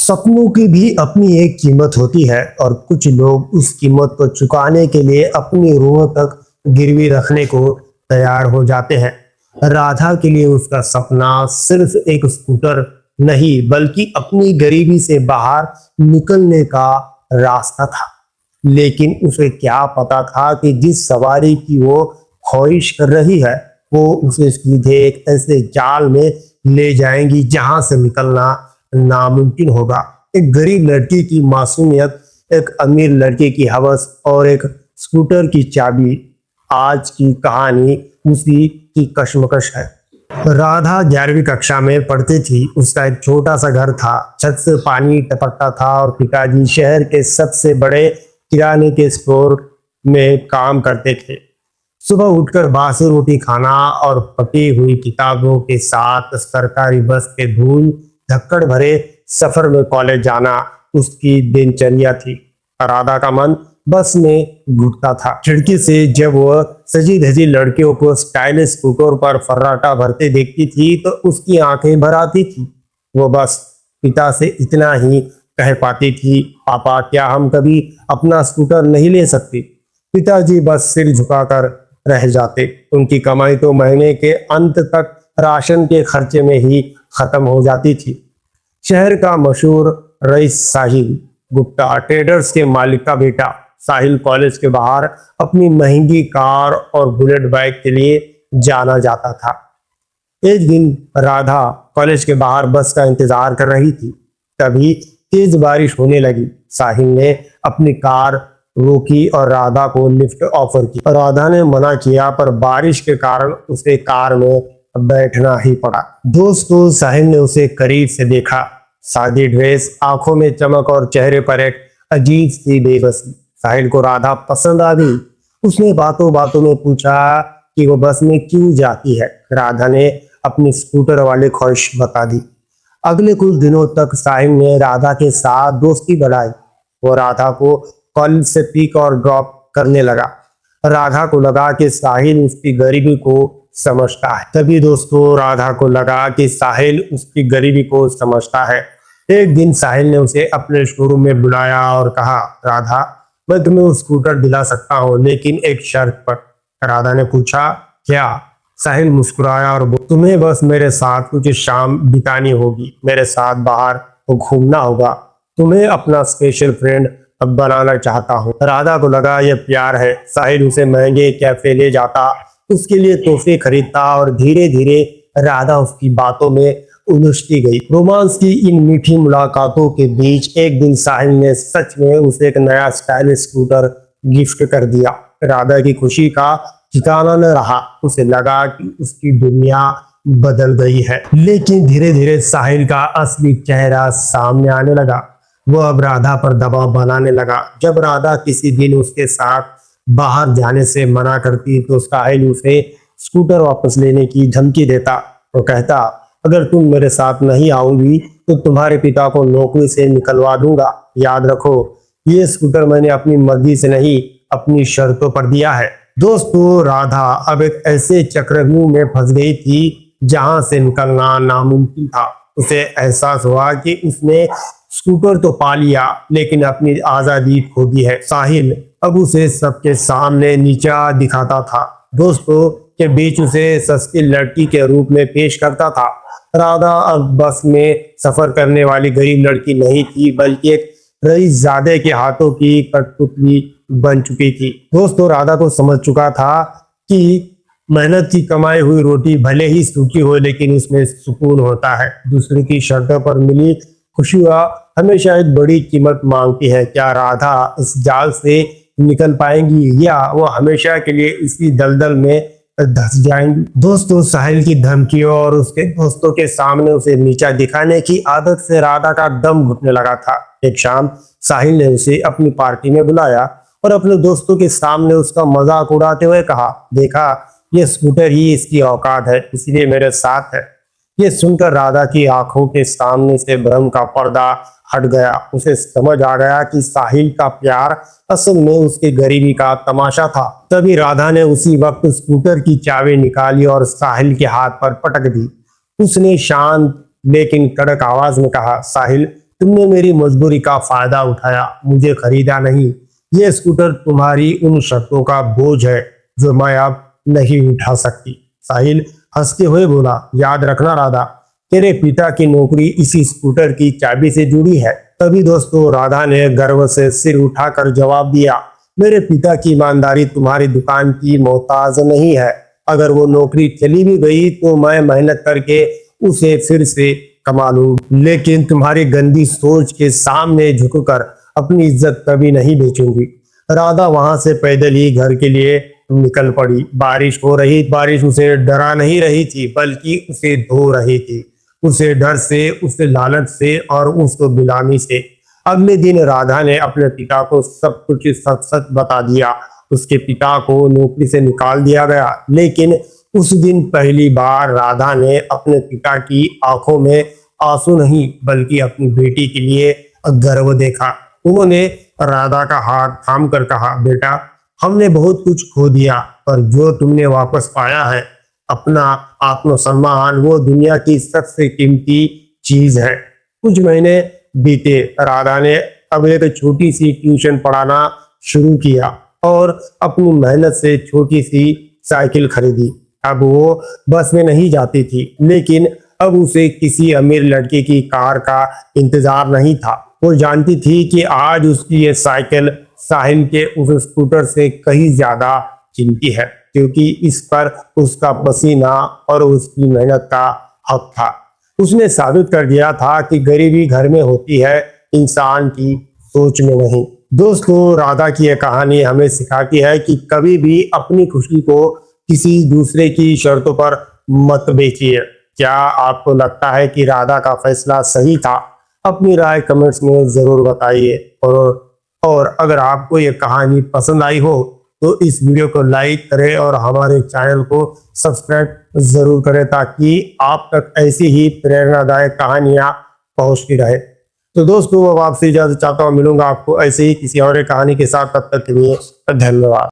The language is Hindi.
सपनों की भी अपनी एक कीमत होती है और कुछ लोग उस कीमत को चुकाने के लिए अपनी रूह तक गिरवी रखने को तैयार हो जाते हैं। राधा के लिए उसका सपना सिर्फ एक स्कूटर नहीं बल्कि अपनी गरीबी से बाहर निकलने का रास्ता था। लेकिन उसे क्या पता था कि जिस सवारी की वो ख्वाहिश कर रही है वो उसे सीधे एक ऐसे जाल में ले जाएंगी जहां से निकलना नामुमकिन होगा। एक गरीब लड़की की मासूमियत, एक अमीर लड़के की हवस और एक स्कूटर की चाबी। आज की कहानी उसी की कश्मकश है। राधा 11वीं कक्षा में पढ़ती थी। उसका एक छोटा सा घर था, छत से पानी टपकता था और पिताजी शहर के सबसे बड़े किराने के स्टोर में काम करते थे। सुबह उठकर बासी रोटी खाना और पकी हुई किताबों के साथ सरकारी बस के धूल धक्कड़ भरे सफर में कॉलेज जाना उसकी दिनचर्या थी। राधा का मन बस में घुटता था। खिड़की से जब वह सजी धजी लड़कियों को स्टाइलिश स्कूटर पर फर्राटा भरते देखती थी तो उसकी आंखें भर आती थी। वो बस पिता से इतना ही कह पाती थी, पापा क्या हम कभी अपना स्कूटर नहीं ले सकते। पिताजी बस सिर झुकाकर रह जाते। उनकी कमाई तो महीने के अंत तक राशन के खर्चे में ही खत्म हो जाती थी। शहर का मशहूर रईस साहिल गुप्ता, ट्रेडर्स के मालिक का बेटा, साहिल कॉलेज के बाहर अपनी महंगी कार और बुलेट बाइक के लिए जाना जाता था। एक दिन राधा कॉलेज के बाहर बस का इंतजार कर रही थी। तभी तेज बारिश होने लगी। साहिल ने अपनी कार रोकी और राधा को लिफ्ट ऑफर की। राधा ने मना किया पर बारिश के कारण उसे कार में बैठना ही पड़ा। दोस्तों, साहिल ने उसे करीब से देखा। सादी ड्रेस, आंखों में चमक और चेहरे पर एक अजीब सी बेबसी। साहिल को राधा पसंद आ गई। उसने बातों बातों में पूछा कि वो बस में क्यों जाती है। राधा ने अपनी स्कूटर वाली ख्वाहिश बता दी। अगले कुछ दिनों तक साहिल ने राधा के साथ दोस्ती बढ़ाई। वो राधा को कॉलेज से पिक और ड्रॉप करने लगा। राधा को लगा कि साहिल उसकी गरीबी को समझता है। तभी दोस्तों, राधा को लगा कि साहिल उसकी गरीबी को समझता है। एक दिन साहिल ने उसे अपने शोरूम में बुलाया और कहा, राधा मैं तुम्हें वो स्कूटर दिला सकता हूँ लेकिन एक शर्त पर। राधा ने पूछा, क्या? साहिल मुस्कुराया और बोला, तुम्हें बस मेरे साथ कुछ शाम बितानी होगी, मेरे साथ बाहर घूमना होगा, तुम्हें अपना स्पेशल फ्रेंड बनाना चाहता हूँ। राधा को लगा यह प्यार है। साहिल उसे महंगे कैफे ले जाता, उसके लिए तोहफे खरीदता और धीरे धीरे राधा उसकी बातों में उलझती गई। रोमांस की इन मीठी मुलाकातों के बीच एक दिन साहिल ने सच में उसे एक नया स्टाइलिश स्कूटर गिफ्ट कर दिया। राधा की खुशी का ठिकाना न रहा। उसे लगा कि उसकी दुनिया बदल गई है। लेकिन धीरे धीरे साहिल का असली चेहरा सामने आने लगा। वो अब राधा पर दबाव बनाने लगा। जब राधा किसी दिन उसके साथ बाहर जाने से मना करती तो साहिल उसे स्कूटर वापस लेने की धमकी देता। वो कहता, अगर तुम मेरे साथ नहीं आओगी तो तुम्हारे पिता को नौकरी से निकलवा दूंगा। याद रखो, ये स्कूटर मैंने अपनी मर्जी से नहीं, अपनी शर्तों पर दिया है। दोस्तों, राधा अब एक ऐसे चक्रव्यूह में फंस गई थी जहां से निकलना नामुमकिन था। उसे एहसास हुआ कि उसने स्कूटर तो पा लिया लेकिन अपनी आजादी खो दी है। साहिल अब उसे सबके सामने नीचा दिखाता था। दोस्तों के बीच उसे सस्ती लड़की के रूप में पेश करता था। राधा अब बस में सफर करने वाली गरीब लड़की नहीं थी बल्कि एक रईसजादे के हाथों की कठपुतली बन चुकी थी। दोस्तों, राधा को समझ चुका था कि मेहनत की कमाई हुई रोटी भले ही सूखी हो लेकिन उसमें सुकून होता है। दूसरे की शर्तों पर मिली खुशियां हमेशा एक बड़ी कीमत मांगती है। क्या राधा इस जाल से निकल पाएंगी या वो हमेशा के लिए इसी दलदल में धस जाएंगी? दोस्तों, साहिल की धमकियों और उसके दोस्तों के सामने उसे नीचा दिखाने की आदत से राधा का दम घुटने लगा था। एक शाम साहिल ने उसे अपनी पार्टी में बुलाया और अपने दोस्तों के सामने उसका मजाक उड़ाते हुए कहा, देखा ये स्कूटर ही इसकी औकात है, इसलिए मेरे साथ है। ये सुनकर राधा की आंखों के सामने से भ्रम का पर्दा हट गया। उसे समझ आ गया कि साहिल का प्यार असल में उसकी गरीबी का तमाशा था। तभी राधा ने उसी वक्त स्कूटर की चाबी निकाली और साहिल के हाथ पर पटक दी। उसने शांत लेकिन कड़क आवाज में कहा, साहिल तुमने मेरी मजबूरी का फायदा उठाया, मुझे खरीदा नहीं। ये स्कूटर तुम्हारी उन शर्तों का बोझ है जो मैं अब नहीं उठा सकती। साहिल हंसते हुए बोला, याद रखना राधा, तेरे पिता की नौकरी इसी स्कूटर की चाबी से जुड़ी है। तभी दोस्तों राधा ने गर्व से सिर उठाकर जवाब दिया, मेरे पिता की ईमानदारी तुम्हारी दुकान की मोहताज नहीं है। अगर वो नौकरी चली भी गई तो मैं मेहनत करके उसे फिर से कमा लूं, लेकिन तुम्हारी गंदी सोच के सामने झुककर अपनी इज्जत कभी नहीं बेचूंगी। राधा वहां से पैदल ही घर के लिए निकल पड़ी। बारिश हो रही, बारिश उसे डरा नहीं रही थी बल्कि उसे धो रही थी, उसे डर से, उसे लालच से और उसको गुलामी से। अगले दिन राधा ने अपने पिता को सब कुछ सच सच बता दिया। उसके पिता को नौकरी से निकाल दिया गया, लेकिन उस दिन पहली बार राधा ने अपने पिता की आंखों में आंसू नहीं बल्कि अपनी बेटी के लिए गर्व देखा। उन्होंने राधा का हाथ थाम कर कहा, बेटा हमने बहुत कुछ खो दिया पर जो तुमने वापस पाया है, अपना आत्मसम्मान, वो दुनिया की सबसे कीमती चीज है। कुछ महीने बीते, राधा ने अब एक छोटी सी ट्यूशन पढ़ाना शुरू किया और अपनी मेहनत से छोटी सी साइकिल खरीदी। अब वो बस में नहीं जाती थी, लेकिन अब उसे किसी अमीर लड़के की कार का इंतजार नहीं था। वो जानती थी कि आज उसकी ये साइकिल साहिल के उस स्कूटर से कहीं ज्यादा कीमती है, क्योंकि इस पर उसका पसीना और उसकी मेहनत का हक था। उसने साबित कर दिया था कि गरीबी घर में होती है, इंसान की सोच में नहीं। दोस्तों राधा की यह कहानी हमें सिखाती है कि कभी भी अपनी खुशी को किसी दूसरे की शर्तों पर मत बेचिए। क्या आपको लगता है कि राधा का फैसला सही था? अपनी राय कमेंट्स में जरूर बताइए। और अगर आपको ये कहानी पसंद आई हो तो इस वीडियो को लाइक करें और हमारे चैनल को सब्सक्राइब जरूर करें ताकि आप तक ऐसी ही प्रेरणादायक कहानियां पहुंचती रहे। तो दोस्तों अब आपसे इजाजत चाहता हूँ, मिलूंगा आपको ऐसे ही किसी और कहानी के साथ। तब तक के लिए धन्यवाद।